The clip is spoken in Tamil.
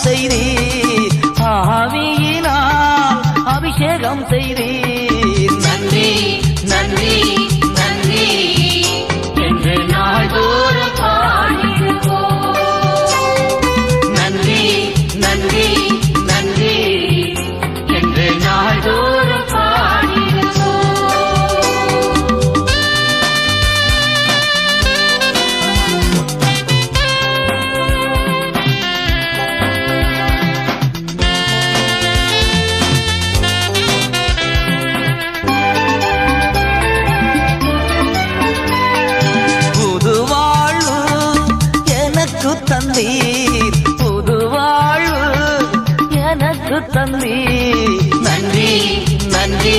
செய்தீர், ஆவியினால் அபிஷேகம் செய்தீர். நன்றி நன்றி நன்றி என்று நாள்தோறும் பாடிடுவோம். நன்றி நன்றி நன்றி என்று நாள்தோறும் பாடிடுவோம். தந்தீர், புது வாழ்வு எனக்கு தந்தீர். நன்றி நன்றி